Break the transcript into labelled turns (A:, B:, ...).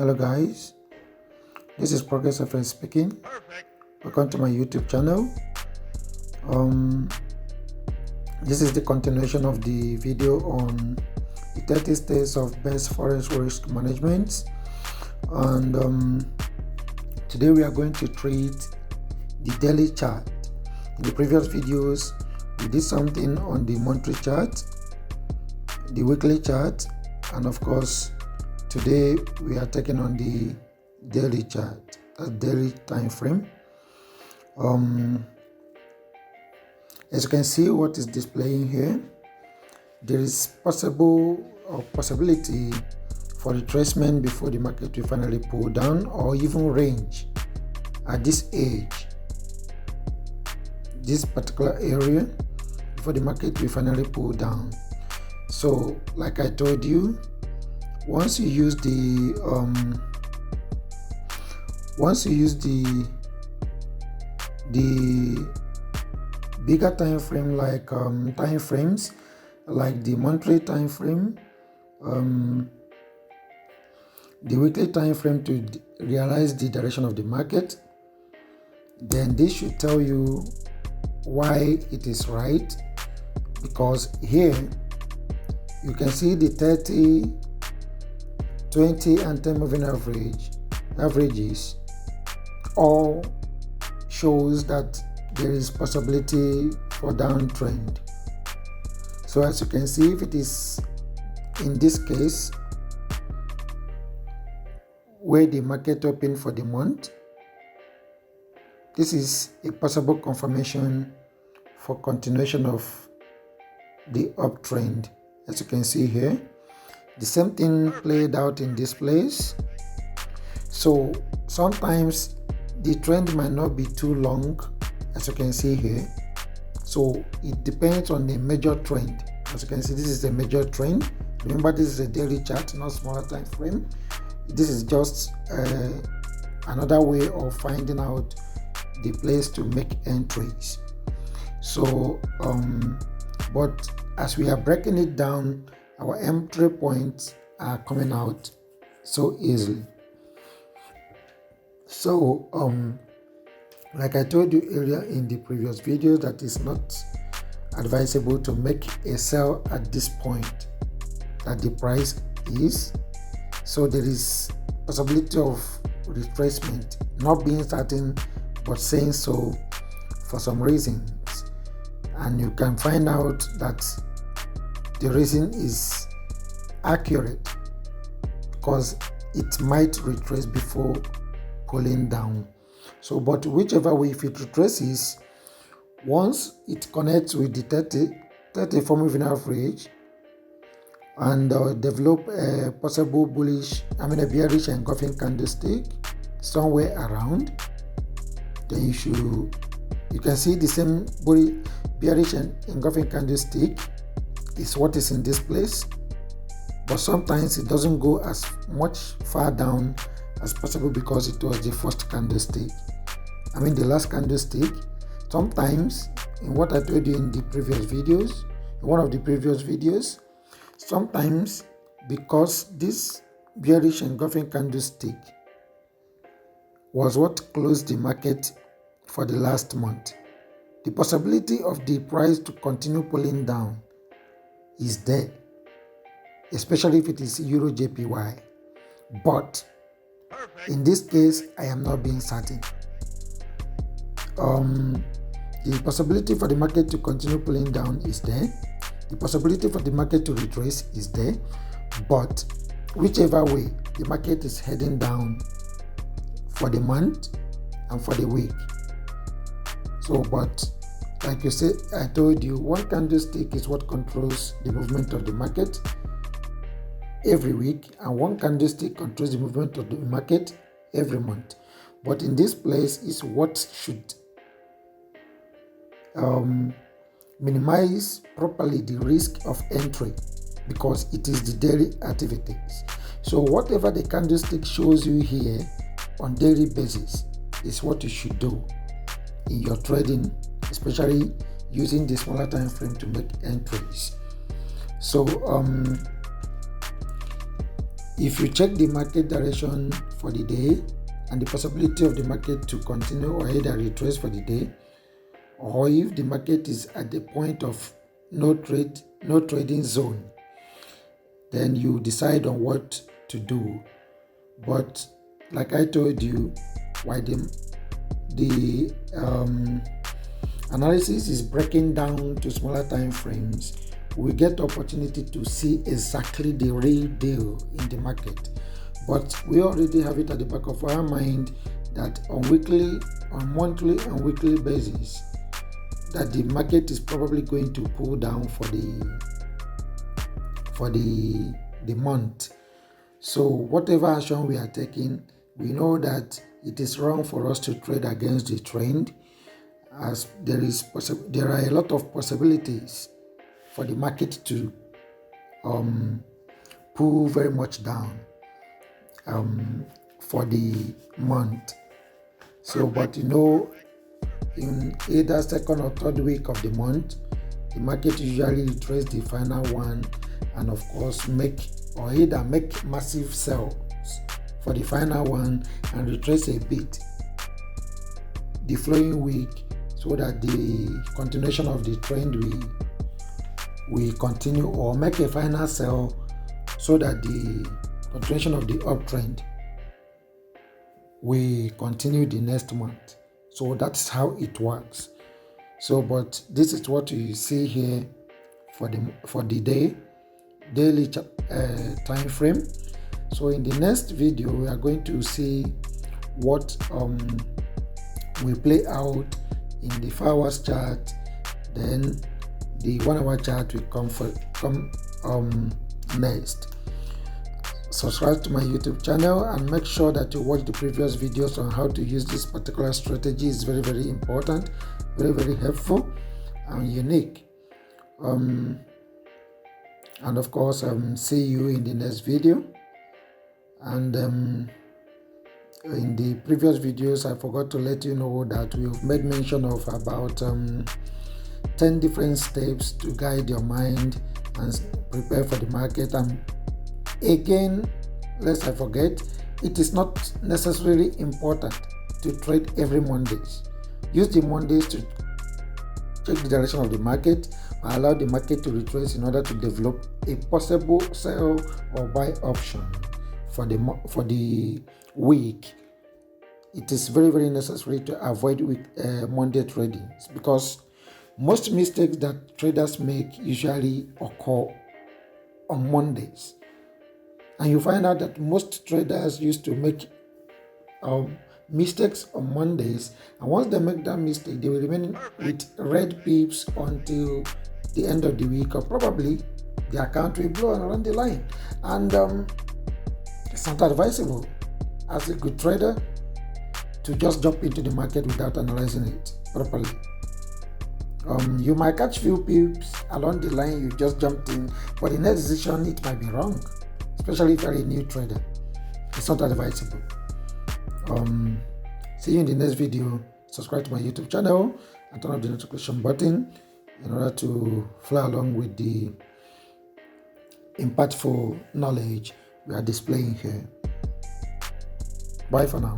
A: Hello guys, this is Progress FS speaking. Welcome to my YouTube channel. This is the continuation of the video on the 30 stages of best forex risk management, and today we are going to treat the daily chart. In the previous videos we did something on the monthly chart, the weekly chart, and of course today we are taking on the daily chart, a daily time frame. As you can see, what is displaying here, there is possibility for retracement before the market will finally pull down, or even range at this age, this particular area, before the market will finally pull down. So like I told you, once you use the bigger time frame, like time frames like the monthly time frame, the weekly time frame, to realize the direction of the market, then this should tell you why it is right, because here you can see the 30, 20 and 10 moving averages all shows that there is possibility for downtrend. So as you can see, if it is in this case where the market opened for the month, this is a possible confirmation for continuation of the uptrend. As you can see here, the same thing played out in this place. So sometimes the trend might not be too long, as you can see here. So it depends on the major trend. As you can see, this is a major trend. Remember, this is a daily chart, not smaller time frame. This is just another way of finding out the place to make entries. So but as we are breaking it down, our entry points are coming out so easily. So like I told you earlier in the previous video, that is not advisable to make a sell at this point that the price is. So there is possibility of retracement, not being certain but saying so for some reasons, and you can find out that the reason is accurate because it might retrace before pulling down. So but whichever way, if it retraces, once it connects with the 34 moving average and develop a possible a bearish engulfing candlestick somewhere around, then you can see the same bearish and engulfing candlestick is what is in this place, but sometimes it doesn't go as much far down as possible because it was the first candlestick, the last candlestick. Sometimes, in what I told you in the previous videos, in one of the previous videos, sometimes because this bearish engulfing candlestick was what closed the market for the last month, the possibility of the price to continue pulling down is there, especially if it is Euro JPY. But in this case, I am not being certain. The possibility for the market to continue pulling down is there. The possibility for the market to retrace is there. But whichever way, the market is heading down for the month and for the week. So, but like you said, I told you, one candlestick is what controls the movement of the market every week, and one candlestick controls the movement of the market every month. But in this place is what should minimize properly the risk of entry, because it is the daily activities. So whatever the candlestick shows you here on daily basis is what you should do in your trading, especially using the smaller time frame to make entries. So If you check the market direction for the day and the possibility of the market to continue or either retrace for the day, or if the market is at the point of no trading zone, then you decide on what to do. But like I told you, why the analysis is breaking down to smaller time frames, we get opportunity to see exactly the real deal in the market. But we already have it at the back of our mind that on monthly and weekly basis, that the market is probably going to pull down for the month. So whatever action we are taking, we know that it is wrong for us to trade against the trend, as there are a lot of possibilities for the market to pull very much down for the month. So, but in either second or third week of the month, the market usually retraces the final one, and of course make massive sells for the final one and retrace a bit the following week, so that the continuation of the trend we continue, or make a final sell so that the continuation of the uptrend we continue the next month. So that's how it works. So, but this is what you see here for the daily time frame. So in the next video, we are going to see what will play out in the 4 hours chart. Then the 1 hour chart will come next. Subscribe to my YouTube channel and make sure that you watch the previous videos on how to use this particular strategy. It's very, very important, very, very helpful and unique. And of course, see you in the next video. And in the previous videos, I forgot to let you know that we've made mention of about 10 different steps to guide your mind and prepare for the market. And again, lest I forget, it is not necessarily important to trade every Mondays. Use the Mondays to check the direction of the market and allow the market to retrace in order to develop a possible sell or buy option for the week. It is very, very necessary to avoid Monday trading, because most mistakes that traders make usually occur on Mondays. And you find out that most traders used to make mistakes on Mondays, and once they make that mistake, they will remain with red pips until the end of the week, or probably the account will blow around the line. And it's not advisable as a good trader to just jump into the market without analyzing it properly. You might catch few pips along the line, you just jumped in, but the next decision it might be wrong, especially if you're a new trader. It's not advisable. See you in the next video. Subscribe to my YouTube channel and turn on the notification button in order to fly along with the impactful knowledge we are displaying here. Bye for now.